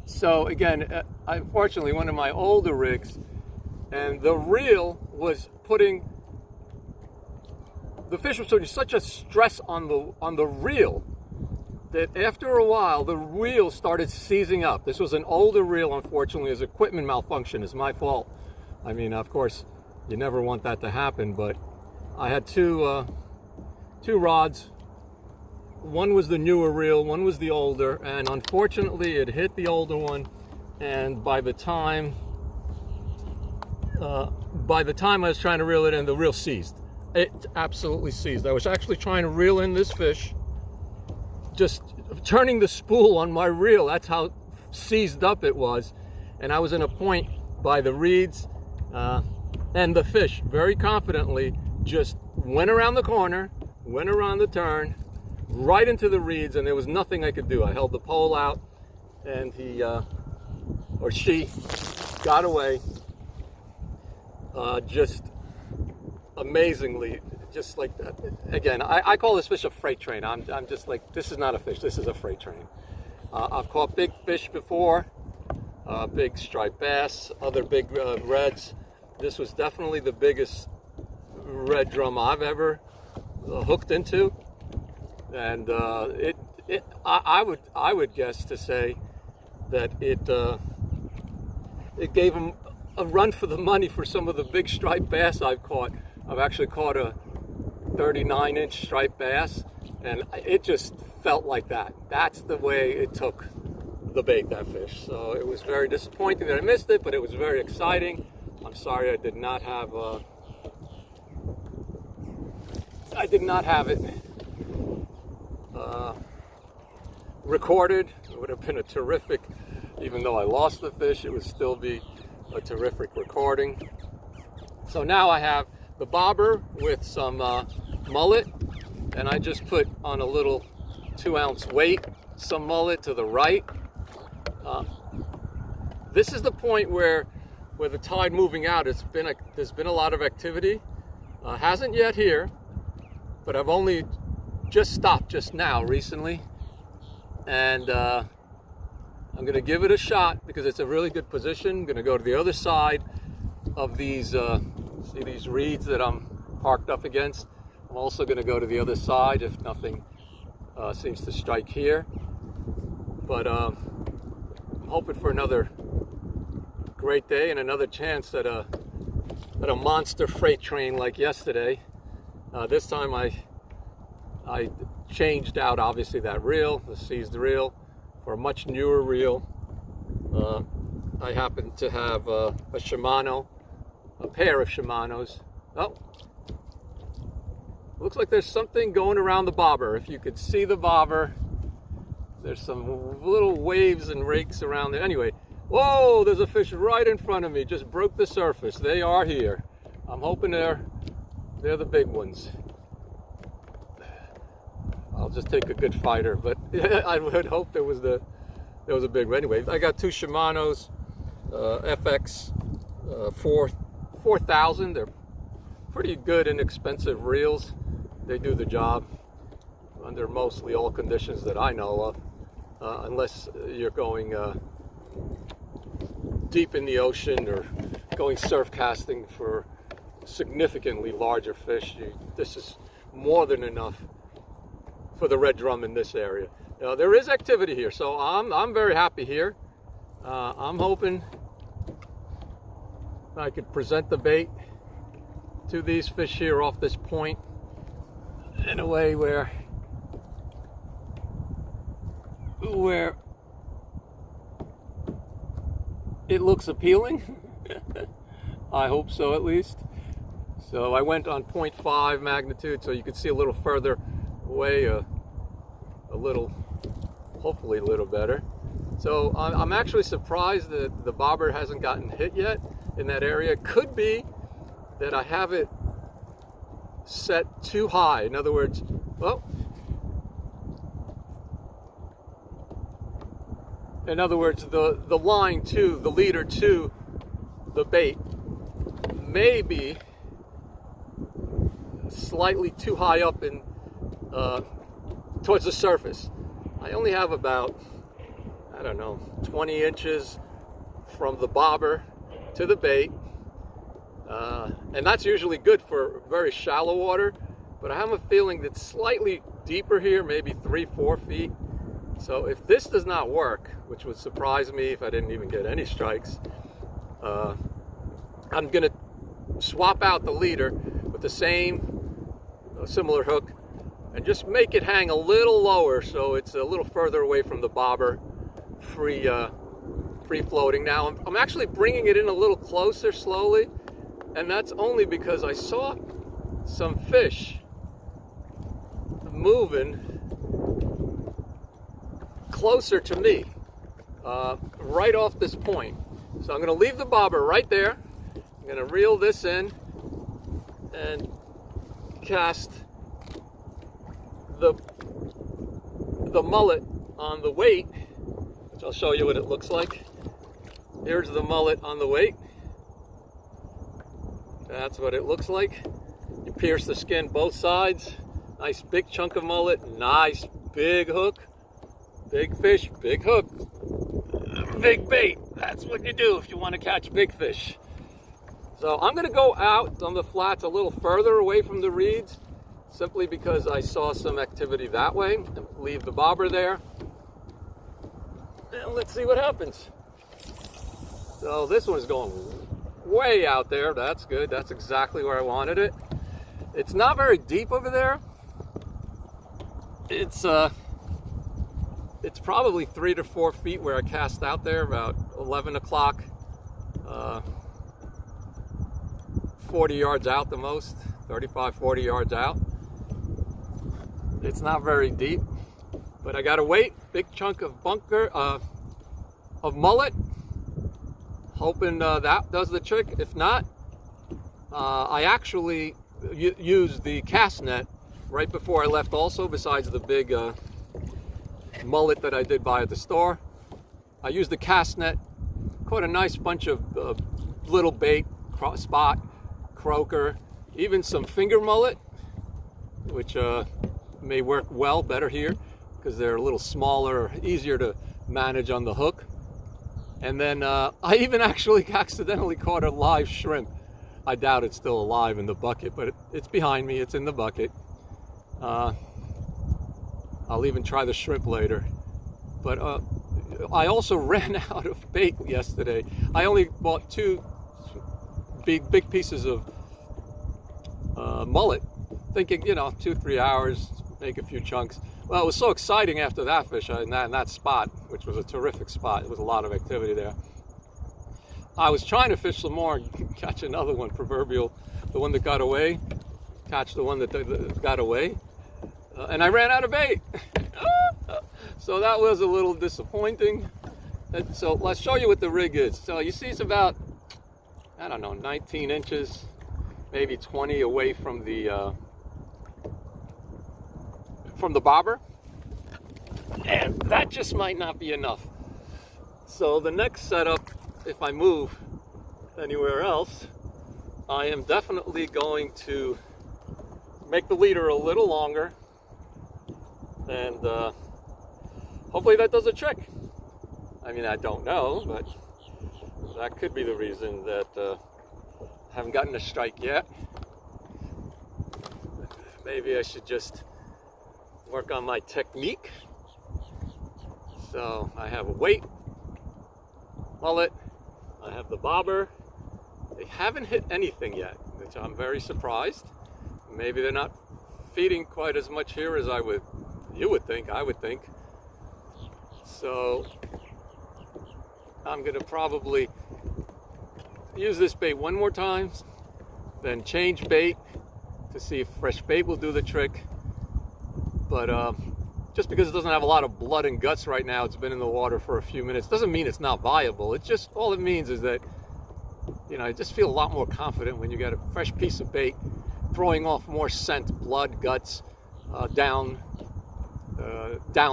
So again, unfortunately, one of my older rigs, and the reel was putting, the fish was putting such a stress on the reel that after a while the reel started seizing up. This was an older reel, unfortunately. His equipment malfunction is my fault. I mean, of course, you never want that to happen, but I had two rods. One was the newer reel, one was the older, and unfortunately it hit the older one, and by the time I was trying to reel it in, the reel seized. It absolutely seized. I was actually trying to reel in this fish, just turning the spool on my reel. That's how seized up it was. And I was in a point by the reeds, and the fish very confidently just went around the corner, went around the turn, right into the reeds, and there was nothing I could do. I held the pole out, and he or she got away, just amazingly, just like that. Again, I call this fish a freight train. I'm just like, this is not a fish, this is a freight train. I've caught big fish before, big striped bass, other big reds. This was definitely the biggest red drum I've ever hooked into. And I would guess to say that it gave him a run for the money for some of the big striped bass I've caught. I've actually caught a 39-inch striped bass, and it just felt like that. That's the way it took the bait, that fish. So it was very disappointing that I missed it, but it was very exciting. I'm sorry I did not have it recorded. It would have been a terrific, even though I lost the fish, it would still be a terrific recording. So now I have the bobber with some mullet, and I just put on a little 2-ounce weight some mullet to the right. This is the point where the tide moving out, there's been a lot of activity. Hasn't yet here, but I've only just stopped just now recently, and I'm going to give it a shot because it's a really good position. I'm going to go to the other side of these see these reeds that I'm parked up against. I'm also going to go to the other side if nothing seems to strike here, but I'm hoping for another great day and another chance at a monster freight train like yesterday. This time I changed out, obviously, that reel, the seized reel, for a much newer reel. I happen to have a Shimano, a pair of Shimanos. Oh, looks like there's something going around the bobber. If you could see the bobber, there's some little waves and rakes around there. Anyway, whoa, there's a fish right in front of me, just broke the surface. They are here. I'm hoping they're the big ones. I'll just take a good fighter, but I would hope there was a big one. Anyway, I got two Shimanos, FX 4000. They're pretty good, inexpensive reels. They do the job under mostly all conditions that I know of, unless you're going deep in the ocean or going surf casting for significantly larger fish. This is more than enough for the red drum in this area. There is activity here, so I'm very happy here. I'm hoping I could present the bait to these fish here off this point in a way where it looks appealing. I hope so, at least. So I went on 0.5 magnitude, so you can see a little further away, a little, hopefully a little better. So I'm actually surprised that the bobber hasn't gotten hit yet in that area. It could be that I have it set too high. In other words, well, in other words, the line to, the leader to the bait may be slightly too high up in towards the surface. I only have about, I don't know, 20 inches from the bobber to the bait. And that's usually good for very shallow water, but I have a feeling that's slightly deeper here, maybe 3-4 feet. So if this does not work, which would surprise me if I didn't even get any strikes, I'm gonna swap out the leader with the same similar hook and just make it hang a little lower so it's a little further away from the bobber, free floating. Now I'm actually bringing it in a little closer slowly, and that's only because I saw some fish moving closer to me, right off this point. So I'm going to leave the bobber right there. I'm going to reel this in and cast the mullet on the weight, which I'll show you what it looks like. Here's the mullet on the weight. That's what it looks like. You pierce the skin both sides. Nice big chunk of mullet, nice big hook. Big fish, big hook, big bait. That's what you do if you want to catch big fish. So I'm going to go out on the flats a little further away from the reeds, simply because I saw some activity that way. And leave the bobber there. And let's see what happens. So this one's going way out there. That's good. That's exactly where I wanted it. It's not very deep over there. It's probably 3 to 4 feet where I cast out there, about 11 o'clock, 40 yards out the most, 35, 40 yards out. It's not very deep, but I got a weight, big chunk of of mullet, hoping that does the trick. If not, I actually used the cast net right before I left also, besides the big mullet that I did buy at the store. I used the cast net, caught a nice bunch of little bait, spot, croaker, even some finger mullet, which may work better here because they're a little smaller, easier to manage on the hook. And then I even actually accidentally caught a live shrimp. I doubt it's still alive in the bucket, but it's behind me, it's in the bucket. I'll even try the shrimp later. But I also ran out of bait yesterday. I only bought 2 big pieces of mullet, thinking, 2-3 hours, make a few chunks. Well, it was so exciting after that fish in that spot, which was a terrific spot. There was a lot of activity there. I was trying to fish some more and catch another one, proverbial, the one that got away, catch the one that got away. And I ran out of bait. So that was a little disappointing. And so let's show you what the rig is. So you see it's about, 19 inches, maybe 20 away from the bobber. And that just might not be enough. So the next setup, if I move anywhere else, I am definitely going to make the leader a little longer. And hopefully that does a trick. I mean, I don't know, but that could be the reason that I haven't gotten a strike yet. Maybe I should just work on my technique. So I have a weight, mullet, I have the bobber. They haven't hit anything yet, which I'm very surprised. Maybe they're not feeding quite as much here as I would think. So I'm gonna probably use this bait one more time, then change bait to see if fresh bait will do the trick. But just because it doesn't have a lot of blood and guts right now, it's been in the water for a few minutes, doesn't mean it's not viable. It's just, all it means is that, I just feel a lot more confident when you got a fresh piece of bait throwing off more scent, blood, guts, down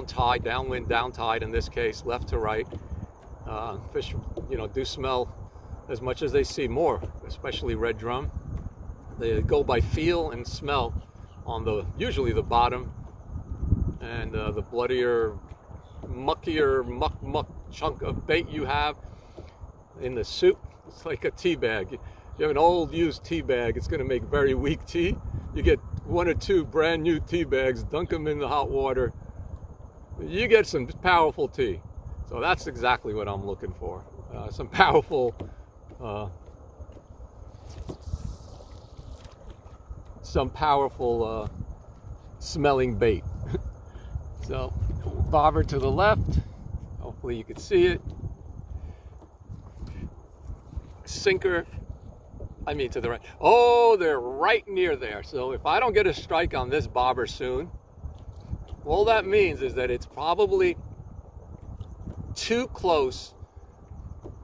tide, downwind, down tide in this case, left to right. Fish, do smell as much as they see more, especially red drum. They go by feel and smell on usually the bottom, and the bloodier, muckier muck chunk of bait you have in the soup. It's like a tea bag. You have an old used tea bag, it's going to make very weak tea. You get 1 or 2 brand new tea bags, dunk them in the hot water, you get some powerful tea. So that's exactly what I'm looking for. Some powerful smelling bait. So bobber to the left, hopefully you can see it. Sinker, I mean to the right. Oh, they're right near there. So if I don't get a strike on this bobber soon, all that means is that it's probably too close.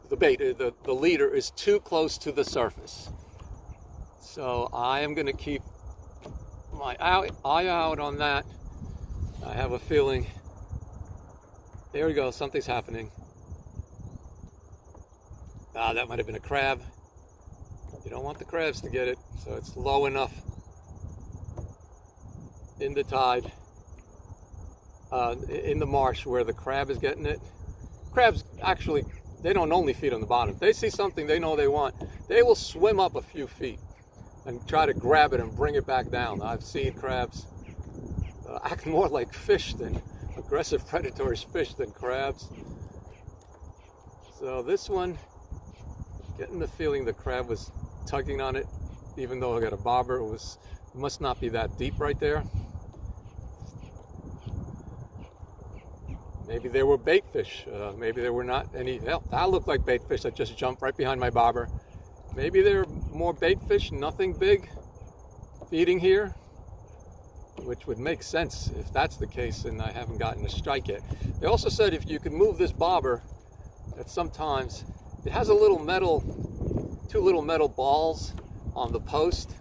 The bait, the leader is too close to the surface. So I am going to keep my eye out on that. I have a feeling. There we go, something's happening. Ah, that might have been a crab. You don't want the crabs to get it, so it's low enough in the tide, in the marsh where the crab is getting it. Crabs actually, they don't only feed on the bottom. If they see something they know they want, they will swim up a few feet and try to grab it and bring it back down. I've seen crabs act more like fish than aggressive predatory fish than crabs. So this one, getting the feeling the crab was tugging on it, even though I got a bobber. It must not be that deep right there. Maybe there were bait fish. Maybe there were not any. Well, that looked like bait fish that just jumped right behind my bobber. Maybe there are more bait fish, nothing big, feeding here, which would make sense if that's the case, and I haven't gotten a strike yet. They also said if you can move this bobber, that sometimes it has a little metal, 2 little metal balls on the post,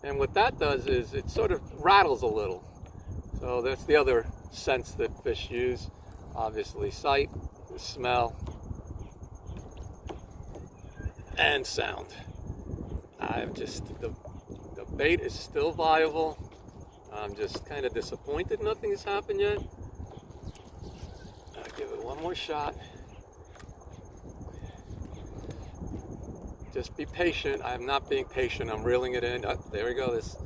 and what that does is it sort of rattles a little. So that's the other sense that fish use. Obviously sight, smell, and sound. The bait is still viable. I'm just kind of disappointed nothing has happened yet. I'll give it one more shot. Just be patient. I'm not being patient. I'm reeling it in. There we go. There's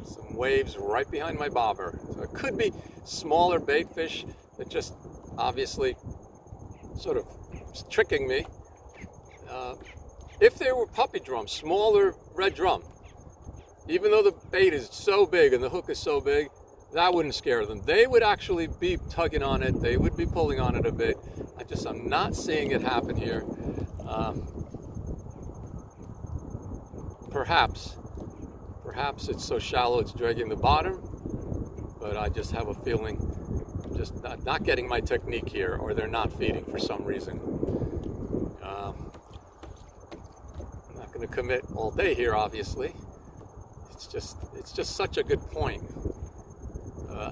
some waves right behind my bobber. So it could be smaller bait fish that just obviously sort of tricking me. If there were puppy drums, smaller red drum, even though the bait is so big and the hook is so big, that wouldn't scare them. They would actually be tugging on it. They would be pulling on it a bit. I'm not seeing it happen here. Perhaps it's so shallow it's dragging the bottom, but I just have a feeling just not getting my technique here, or they're not feeding for some reason. I'm not going to commit all day here, obviously. It's just such a good point,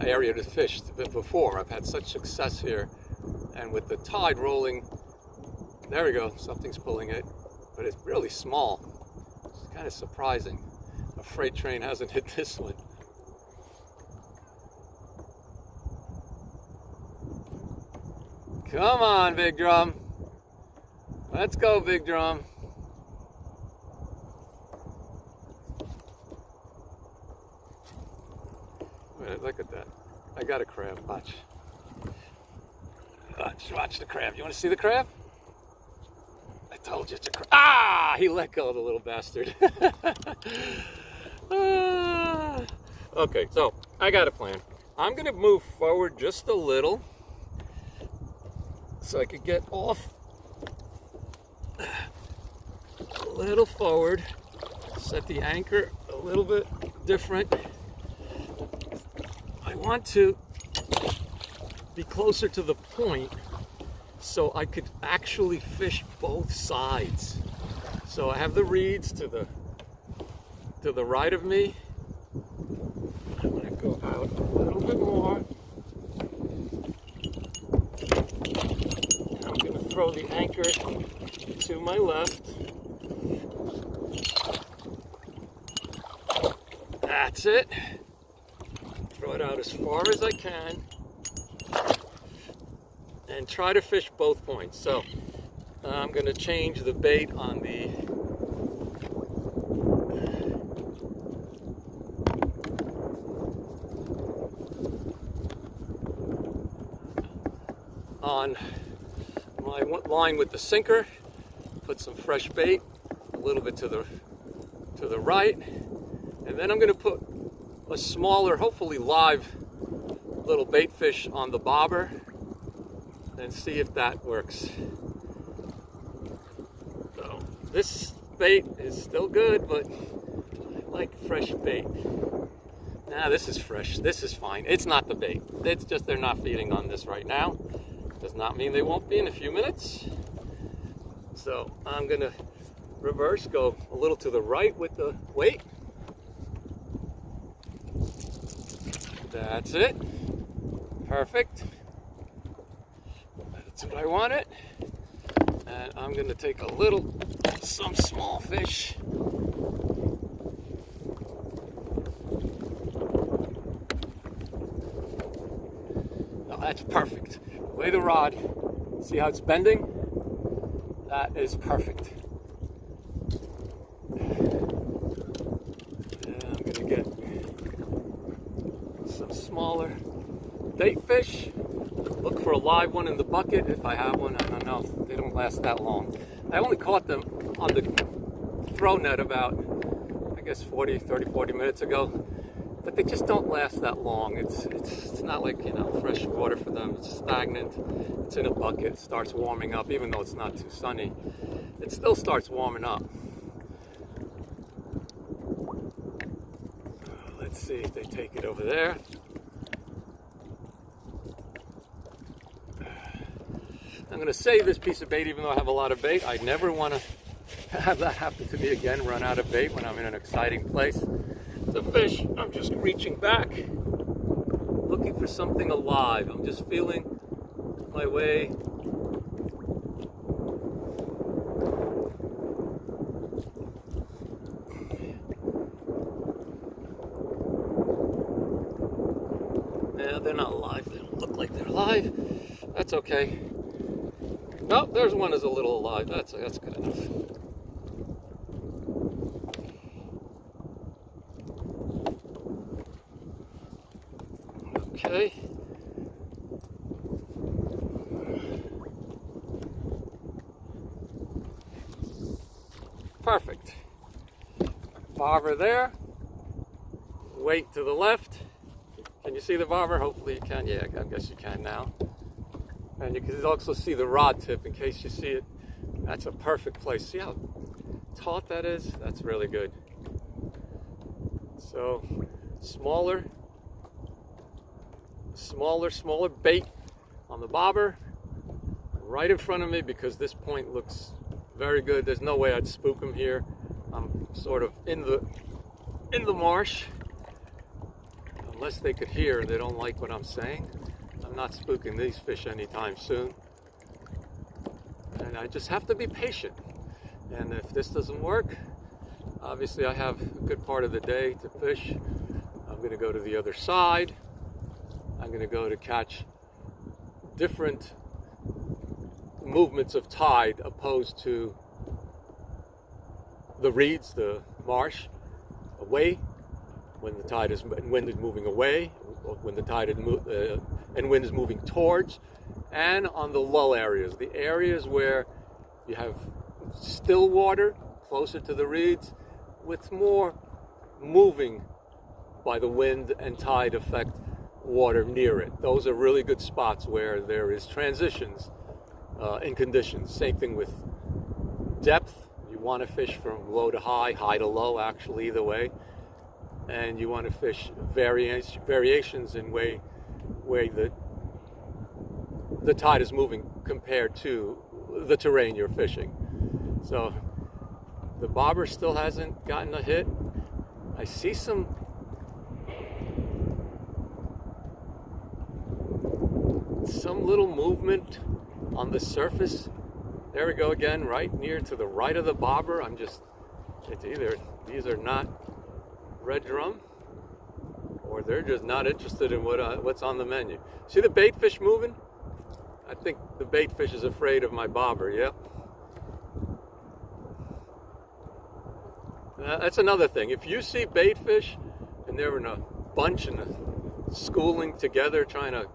area to fish before. I've had such success here, and with the tide rolling, there we go, something's pulling it, but it's really small. It's kind of surprising. A freight train hasn't hit this one. Come on, big drum. Let's go, big drum. Wait, look at that. I got a crab. Watch. Watch the crab. You want to see the crab? I told you it's a crab. Ah! He let go of the little bastard. Okay, so I got a plan. I'm going to move forward just a little so I could get off a little forward, set the anchor a little bit different. I want to be closer to the point so I could actually fish both sides. So I have the reeds to the right of me. I'm going to go out a little bit more. I'm going to throw the anchor to my left. That's it. Throw it out as far as I can. and try to fish both points. So I'm going to change the bait on the on my line with the sinker, put some fresh bait a little bit to the right, and then I'm going to put a smaller, hopefully live little bait fish on the bobber and see if that works. So this bait is still good, but I like fresh bait. Nah, this is fresh. This is fine. It's not the bait. It's just they're not feeding on this right now. Does not mean they won't be in a few minutes. So I'm gonna reverse, go a little to the right with the weight. That's it. Perfect. That's what I wanted. And I'm gonna take some small fish. Now that's perfect. Lay the rod. See how it's bending? That is perfect. And I'm gonna get some smaller bait fish. Look for a live one in the bucket if I have one. I don't know. They don't last that long. I only caught them on the throw net about, I guess, 40 minutes ago. But they just don't last that long. It's not like, you know, fresh water for them. It's stagnant. It's in a bucket. It starts warming up, even though it's not too sunny. It still starts warming up. Let's see if they take it over there. I'm going to save this piece of bait, even though I have a lot of bait. I never want to have that happen to me again, run out of bait when I'm in an exciting place. The fish, I'm just reaching back, looking for something alive. I'm just feeling my way. Yeah, they're not alive. They don't look like they're alive. That's okay. Oh, there's one that's a little alive. That's good enough. Okay. Perfect. Bobber there. Weight to the left. Can you see the bobber? Hopefully you can. Yeah, I guess you can now. And you can also see the rod tip in case you see it. That's a perfect place. See how taut that is? That's really good. So smaller bait on the bobber right in front of me, because this point looks very good. There's no way I'd spook him here. I'm sort of in the marsh, unless they could hear and they don't like what I'm saying. I'm not spooking these fish anytime soon, and I just have to be patient. And if this doesn't work, obviously I have a good part of the day to fish. I'm going to go to the other side. I'm going to go to catch different movements of tide opposed to the reeds, the marsh, away when the tide is, wind is moving away, when the tide is and wind is moving towards, and on the low areas, the areas where you have still water closer to the reeds with more moving by the wind and tide effect water near it. Those are really good spots where there is transitions in conditions. Same thing with depth. You want to fish from low to high, high to low, actually, either way. And you want to fish variations in way the tide is moving compared to the terrain you're fishing. So the bobber still hasn't gotten a hit. I see some little movement on the surface. There we go again, right near to the right of the bobber. It's either these are not red drum, or they're just not interested in what's on the menu. See the bait fish moving? I think the bait fish is afraid of my bobber, yep. That's another thing. If you see bait fish and they're in a bunch and schooling together trying to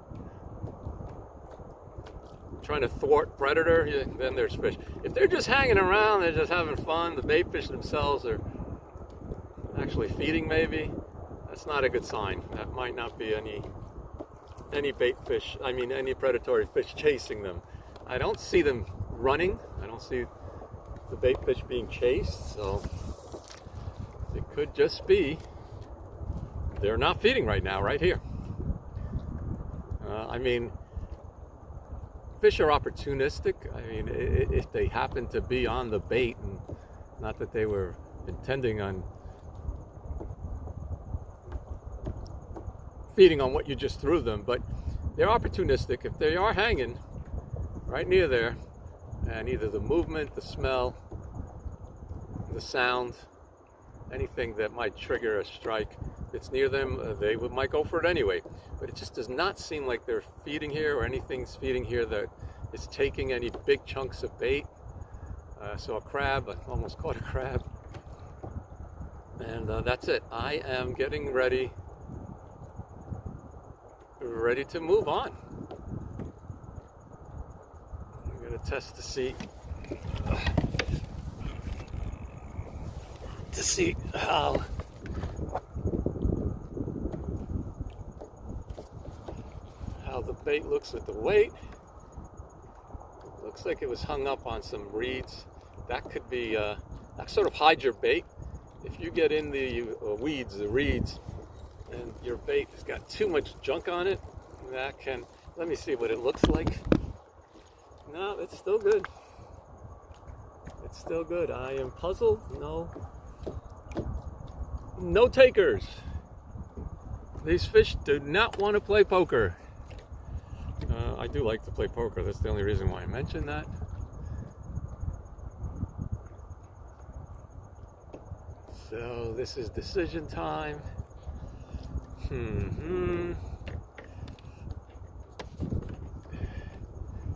thwart predator, then there's fish. If they're just hanging around, they're just having fun, the bait fish themselves are actually feeding maybe, that's not a good sign. That might not be any bait fish, I mean any predatory fish chasing them. I don't see them running. I don't see the bait fish being chased, so it could just be they're not feeding right now, right here. I mean, fish are opportunistic. I mean, if they happen to be on the bait, and not that they were intending on feeding on what you just threw them, but they're opportunistic. If they are hanging right near there, and either the movement, the smell, the sound, anything that might trigger a strike, it's near them, they might go for it anyway. But it just does not seem like they're feeding here, or anything's feeding here that is taking any big chunks of bait. So a crab, I almost caught a crab. And that's it. I am getting ready to move on. I'm going to test to see how the bait looks with the weight. Looks like it was hung up on some reeds. That could be that sort of hides your bait. If you get in the weeds, the reeds, and your bait has got too much junk on it, that can, let me see what it looks like. No, it's still good. It's still good. I am puzzled. No takers. These fish do not want to play poker. I do like to play poker. That's the only reason why I mentioned that. So this is decision time.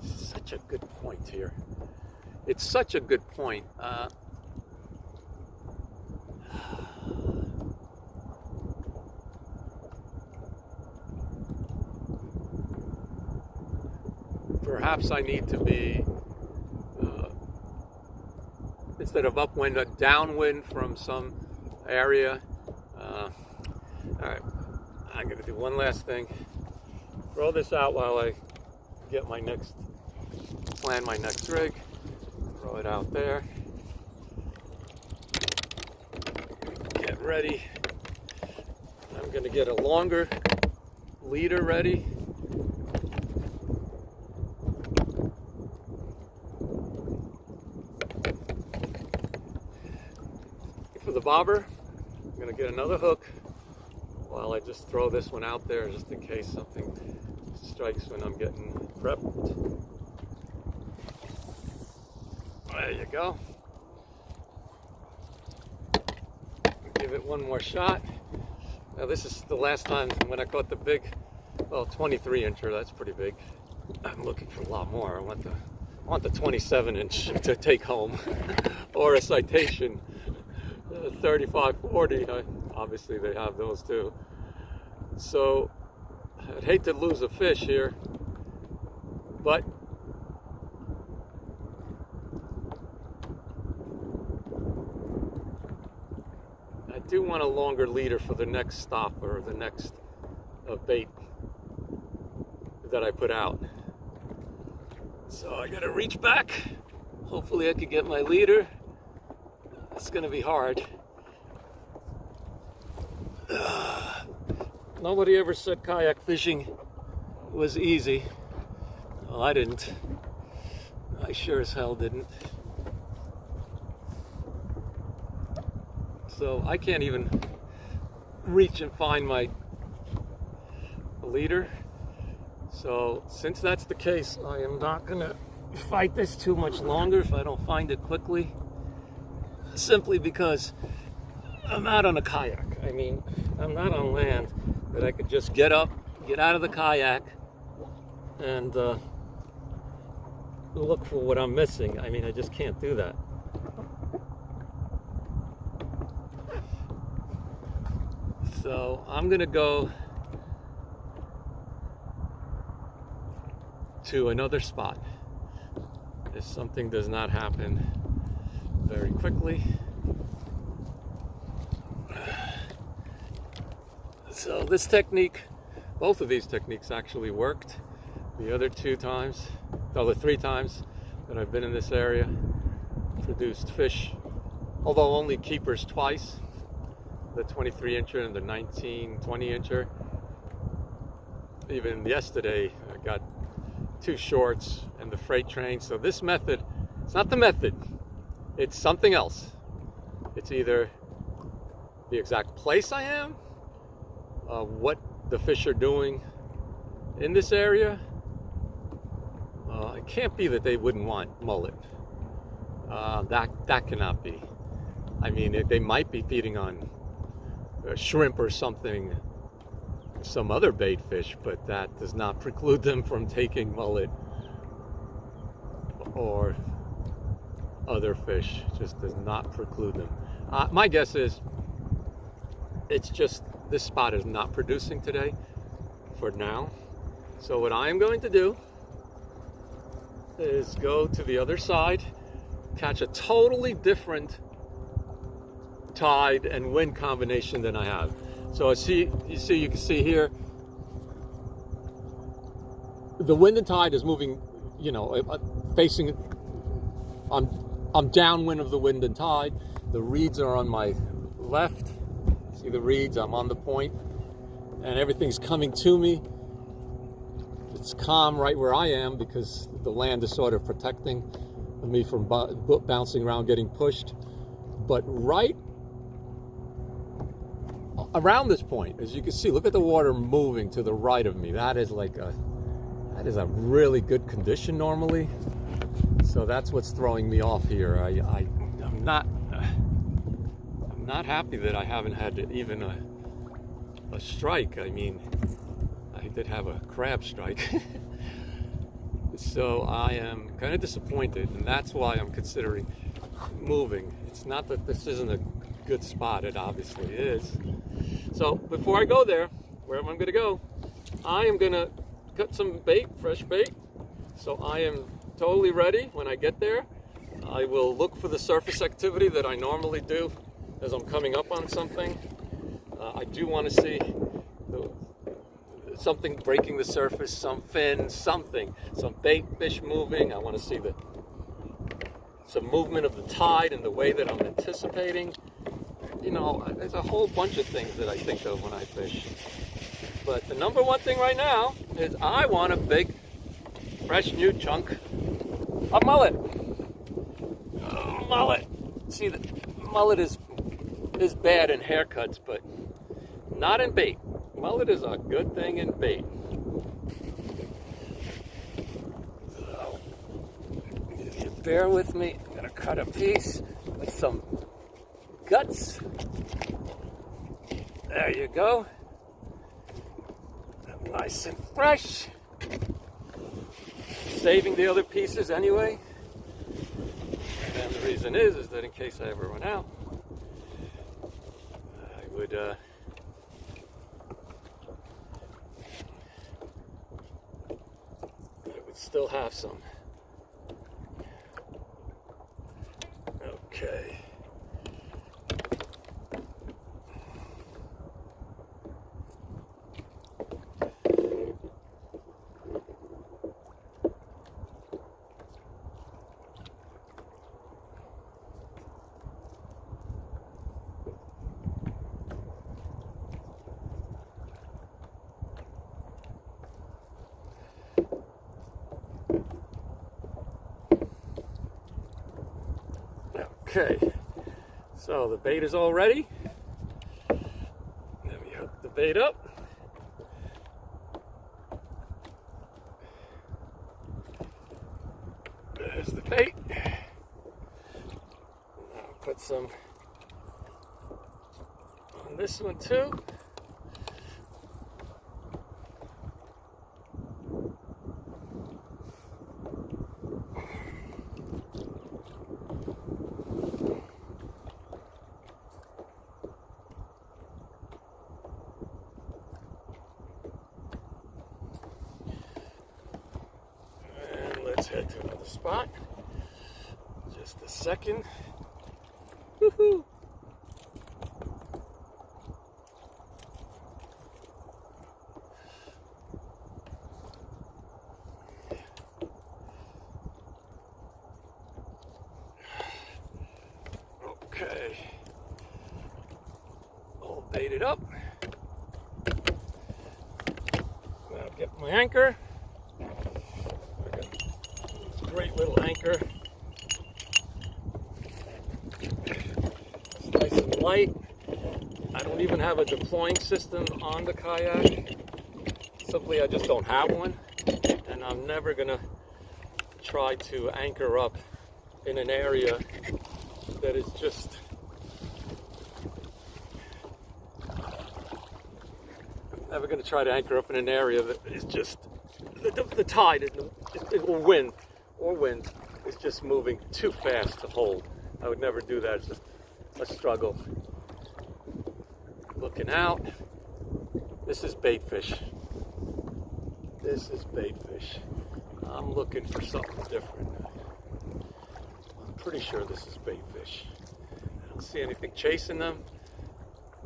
Such a good point here. It's such a good point. Perhaps I need to be, instead of upwind, downwind from some area. All right, I'm going to do one last thing. Throw this out while I get plan my next rig. Throw it out there. Get ready. I'm going to get a longer leader ready. For the bobber, I'm going to get another hook while I just throw this one out there just in case something strikes when I'm getting prepped. There you go. Give it one more shot. Now this is the last time when I caught the big, well, 23 incher, that's pretty big. I'm looking for a lot more. I want the 27 inch to take home or a citation. 35, 40, obviously they have those too. So I'd hate to lose a fish here, but I do want a longer leader for the next stop or the next bait that I put out. So I gotta reach back. Hopefully I could get my leader. It's gonna be hard. Nobody ever said kayak fishing was easy. Well, I didn't. I sure as hell didn't. So I can't even reach and find my leader. So since that's the case, I am not gonna fight this too much longer if I don't find it quickly. Simply because I'm out on a kayak. I mean, I'm not on land that I could just get up, get out of the kayak, and look for what I'm missing. I mean, I just can't do that. So I'm gonna go to another spot. If something does not happen very quickly. So this technique, both of these techniques actually worked. The other 3 times that I've been in this area, produced fish, although only keepers twice, the 23-incher and the 20-incher. Even yesterday, I got 2 shorts and the freight train. So this method, it's not the method, it's something else. It's either the exact place I am, what the fish are doing in this area. It can't be that they wouldn't want mullet. That cannot be. I mean, they might be feeding on shrimp or something, some other bait fish, but that does not preclude them from taking mullet or other fish. Just does not preclude them. My guess is it's just this spot is not producing today for now. So what I am going to do is go to the other side, catch a totally different tide and wind combination than I have. So you can see here, the wind and tide is moving, you know, facing, I'm downwind of the wind and tide. The reeds are on my left. See the reeds, I'm on the point, and everything's coming to me. It's calm right where I am because the land is sort of protecting me from bouncing around, getting pushed. But right around this point, as you can see, look at the water moving to the right of me. That is a really good condition normally. So that's what's throwing me off here. I'm not happy that I haven't had even a strike. I mean, I did have a crab strike. So I am kind of disappointed, and that's why I'm considering moving. It's not that this isn't a good spot, it obviously is. So before I go there, wherever I'm gonna go, I am gonna cut some bait, fresh bait. So I am totally ready when I get there. I will look for the surface activity that I normally do as I'm coming up on something. I do want to see something breaking the surface, some fins, something, some bait fish moving. I want to see some movement of the tide in the way that I'm anticipating. You know, there's a whole bunch of things that I think of when I fish. But the number one thing right now is I want a big, fresh new chunk of mullet. Mullet. See, the mullet is bad in haircuts, but not in bait. Mullet is a good thing in bait. So, if you bear with me, I'm gonna cut a piece with some guts. There you go. Nice and fresh. Saving the other pieces anyway. And the reason is that in case I ever run out, I would still have some. Okay. Okay, so the bait is all ready. Let me hook the bait up. There's the bait. I'll put some on this one too. Let's head to another spot. Just a second. Woohoo! Okay. All baited up. Now get my anchor. I got this great little anchor. It's nice and light. I don't even have a deploying system on the kayak. Simply, I just don't have one. And I'm never gonna try to anchor up in an area that is just never going to try to anchor up in an area that is just the tide or wind is just moving too fast to hold. I would never do that. It's just a struggle. Looking out. This is bait fish. This is bait fish. I'm looking for something different. I'm pretty sure this is bait fish. I don't see anything chasing them.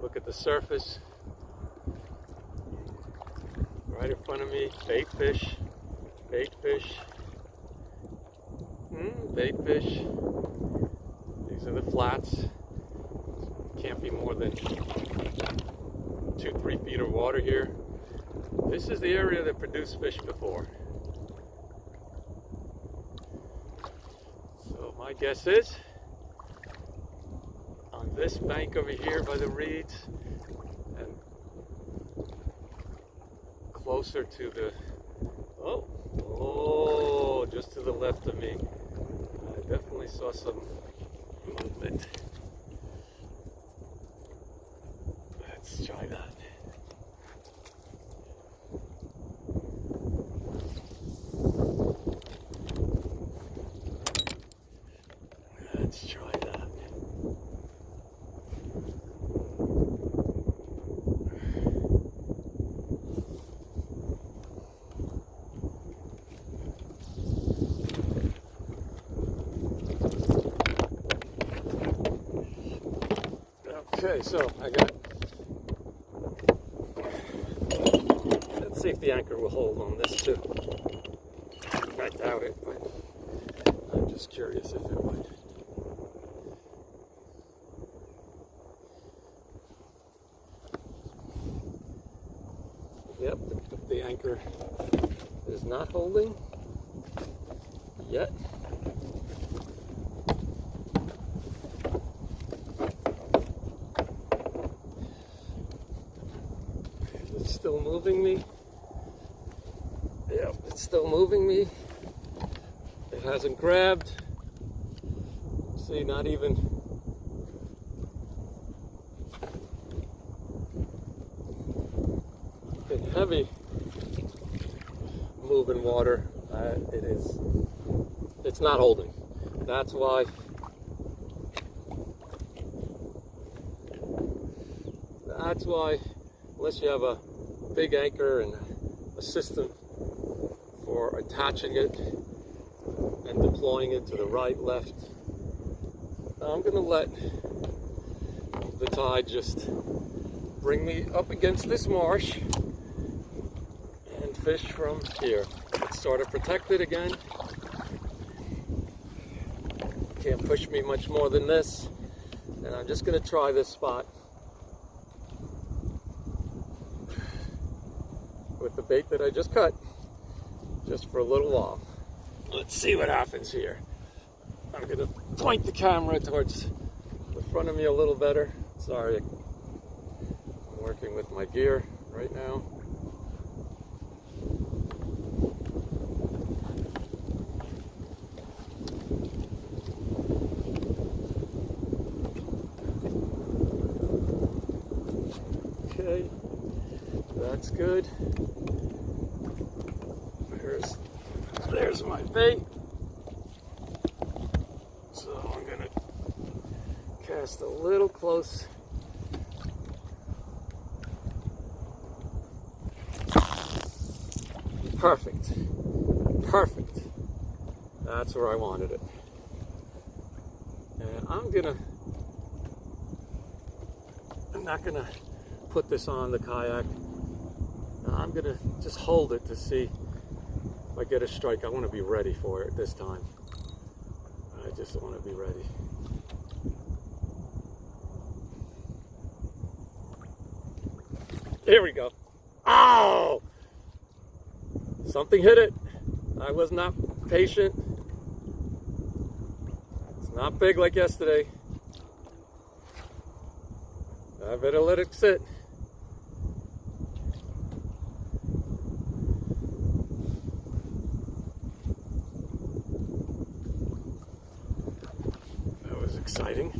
Look at the surface. Right in front of me, bait fish, bait fish, bait fish. These are the flats. Can't be more than 2-3 feet of water here. This is the area that produced fish before. So my guess is on this bank over here by the reeds and closer to the, just to the left of me, I definitely saw some movement. Let's try that. Let's try that. Okay, so I got, let's see if the anchor will hold on this too. I doubt it, but I'm just curious if it would. Yep, the anchor is not holding yet. It's still moving me. Yep, it's still moving me. It hasn't grabbed. See, not even. In heavy moving water, it's not holding. That's why unless you have a big anchor and a system for attaching it and deploying it to the right, left, I'm gonna let the tide just bring me up against this marsh and fish from here. It's sort of protected again. Can't push me much more than this. And I'm just gonna try this spot with the bait that I just cut, just for a little while. Let's see what happens here. I'm gonna point the camera towards the front of me a little better. Sorry, I'm working with my gear right now. Okay, that's good. There's my bait. So I'm gonna cast a little close. Perfect. Perfect. That's where I wanted it. And I'm not gonna put this on the kayak. I'm gonna just hold it to see if I get a strike. I want to be ready for it this time. I just want to be ready. Here we go. Oh! Something hit it. I was not patient. It's not big like yesterday. I better let it sit. That was exciting.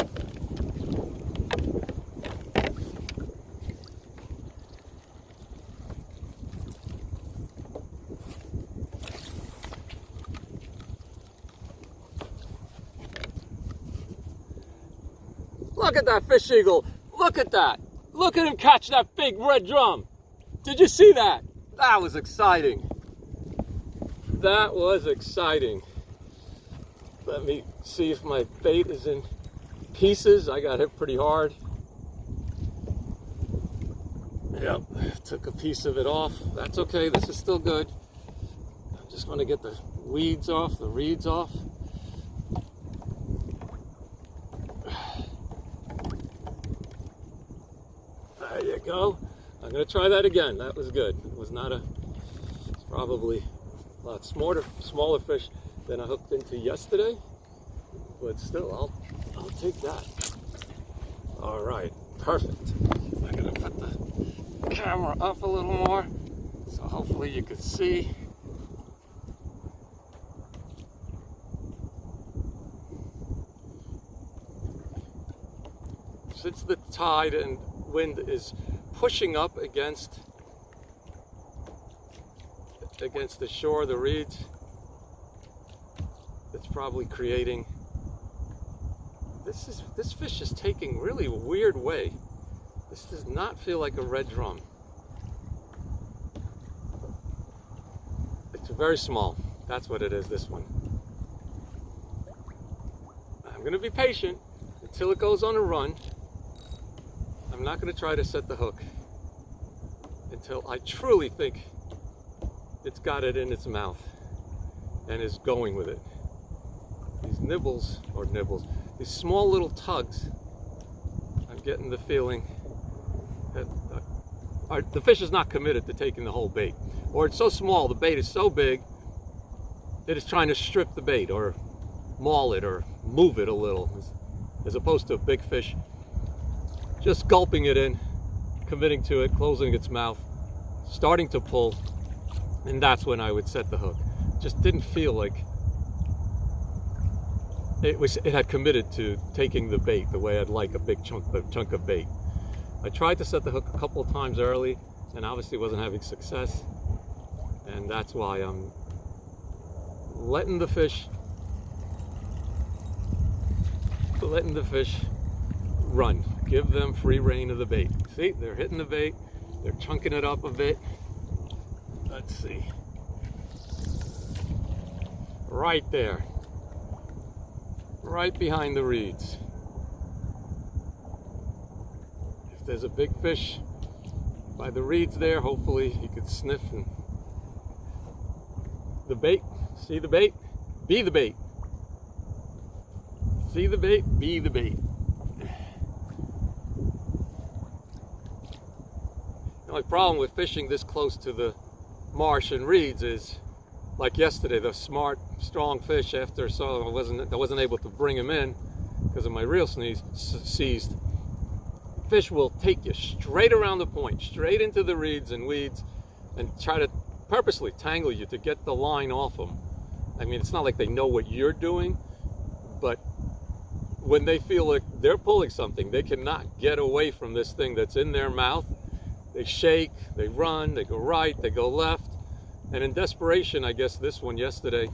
Look at that fish eagle. Look at that. Look at him catch that big red drum. Did you see that? That was exciting. That was exciting. Let me see if my bait is in pieces. I got hit pretty hard. Yep, took a piece of it off. That's okay, this is still good. I just want to get the weeds off, the reeds off. There you go. I'm going to try that again. That was good. It was not it's probably a lot smaller fish than I hooked into yesterday. But still, I'll take that. All right, perfect. I'm going to put the camera up a little more so hopefully you can see. Since the tide and wind is pushing up against the shore, the reeds, it's probably creating, this fish is taking really a weird way. This does not feel like a red drum. It's very small. That's what it is, this one. I'm going to be patient until it goes on a run. I'm not going to try to set the hook until I truly think it's got it in its mouth and is going with it. These these small little tugs, I'm getting the feeling that the fish is not committed to taking the whole bait. Or it's so small, the bait is so big, that it's trying to strip the bait or maul it or move it a little, as opposed to a big fish just gulping it in, committing to it, closing its mouth, starting to pull, and that's when I would set the hook. Just didn't feel like it had committed to taking the bait the way I'd like a big chunk of bait. I tried to set the hook a couple of times early and obviously wasn't having success, and that's why I'm letting the fish run. Give them free rein of the bait. See, they're hitting the bait, they're chunking it up a bit. Let's see. Right there. Right behind the reeds. If there's a big fish by the reeds there, hopefully he could sniff and the bait. See the bait? Be the bait. See the bait? Be the bait. The only problem with fishing this close to the marsh and reeds is, like yesterday, the smart, strong fish, after I wasn't able to bring him in because of my reel seized. Fish will take you straight around the point, straight into the reeds and weeds, and try to purposely tangle you to get the line off them. I mean, it's not like they know what you're doing, but when they feel like they're pulling something, they cannot get away from this thing that's in their mouth. They shake, they run, they go right, they go left. And in desperation, I guess this one yesterday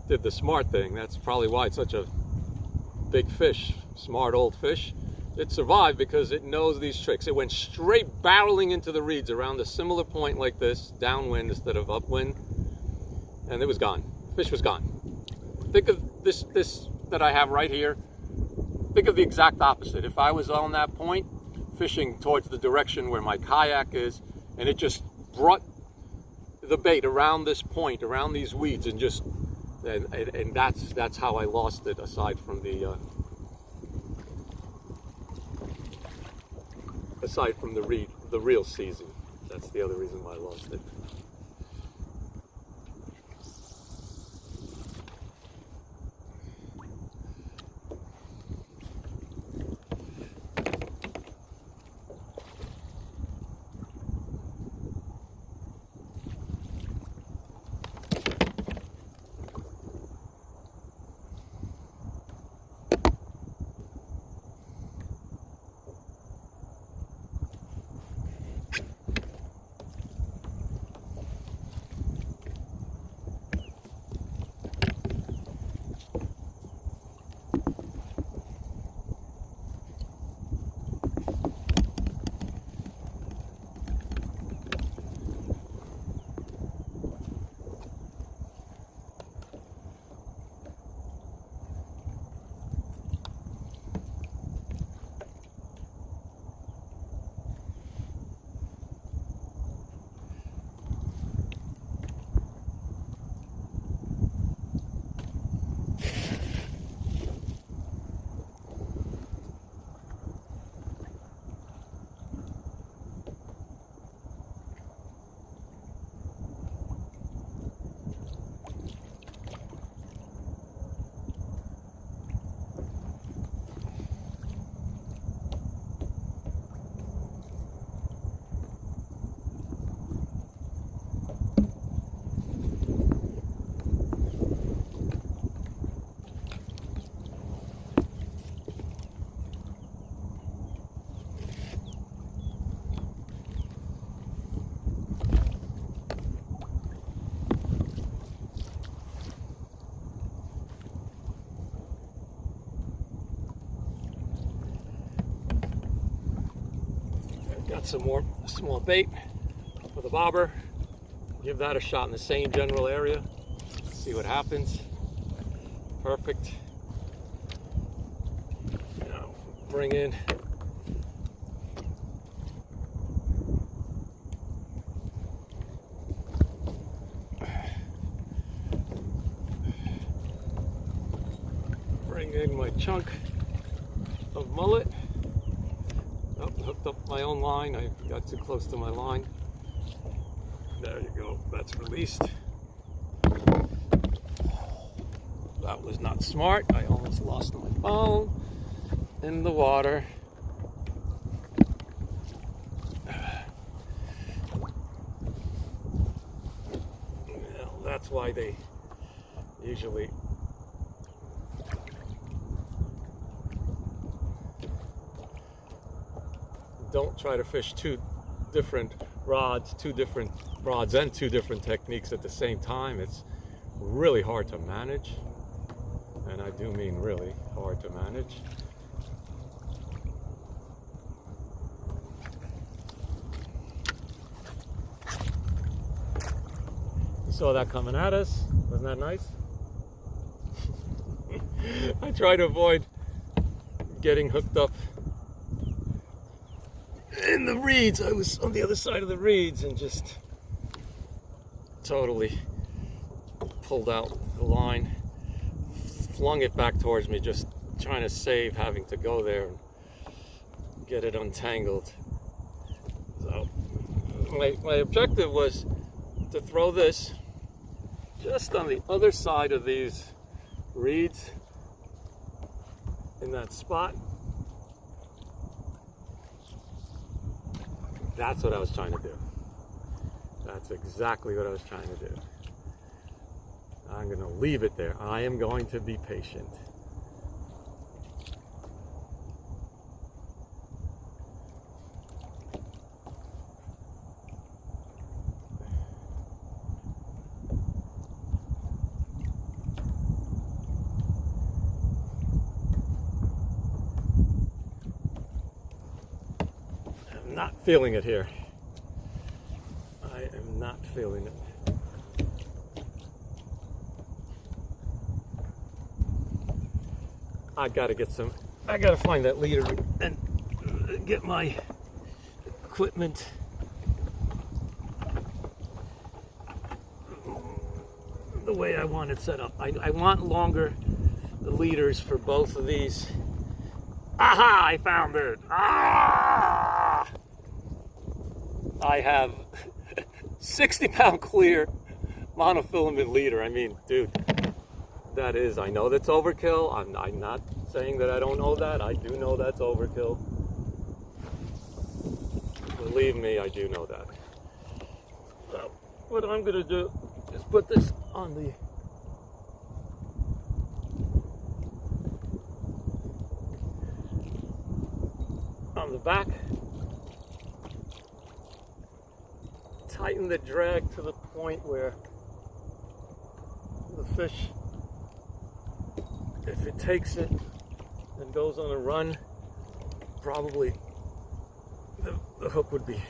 did the smart thing. That's probably why it's such a big fish, smart old fish. It survived because it knows these tricks. It went straight barreling into the reeds around a similar point like this, downwind instead of upwind, and it was gone. Fish was gone. think of this that I have right here. Think of the exact opposite. If I was on that point, fishing towards the direction where my kayak is, and it just brought the bait around this point, around these weeds, and just and that's how I lost it. Aside from the real season, that's the other reason why I lost it. Got some more small bait with a bobber. Give that a shot in the same general area. See what happens. Perfect. Now bring in my chunk of mullet. Oh, hooked up my own line. I got too close to my line. There you go. That's released. That was not smart. I almost lost my phone in the water. Well, that's why they usually don't try to fish two different rods and two different techniques at the same time. It's really hard to manage, and I do mean really hard to manage. You saw that coming at us. Wasn't that nice? I try to avoid getting hooked up in the reeds. I was on the other side of the reeds and just totally pulled out the line, flung it back towards me, just trying to save having to go there and get it untangled. So my objective was to throw this just on the other side of these reeds in that spot. That's what I was trying to do. That's exactly what I was trying to do. I'm going to leave it there. I am going to be patient. Not feeling it here. I am not feeling it. I gotta find that leader and get my equipment. The way I want it set up. I want longer leaders for both of these. Aha! I found it! Ah! I have 60-pound clear monofilament leader. I mean, dude, that is, I know that's overkill. I'm not saying that I don't know that. I do know that's overkill. Believe me, I do know that. So, what I'm gonna do is put this on the back. Tighten the drag to the point where the fish, if it takes it and goes on a run, probably the hook would be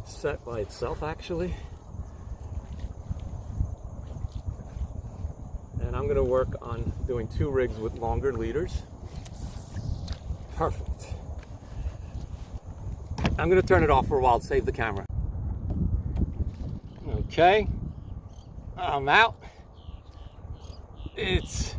set by itself actually. And I'm going to work on doing 2 rigs with longer leaders. Perfect. I'm going to turn it off for a while to save the camera. Okay, I'm out. It's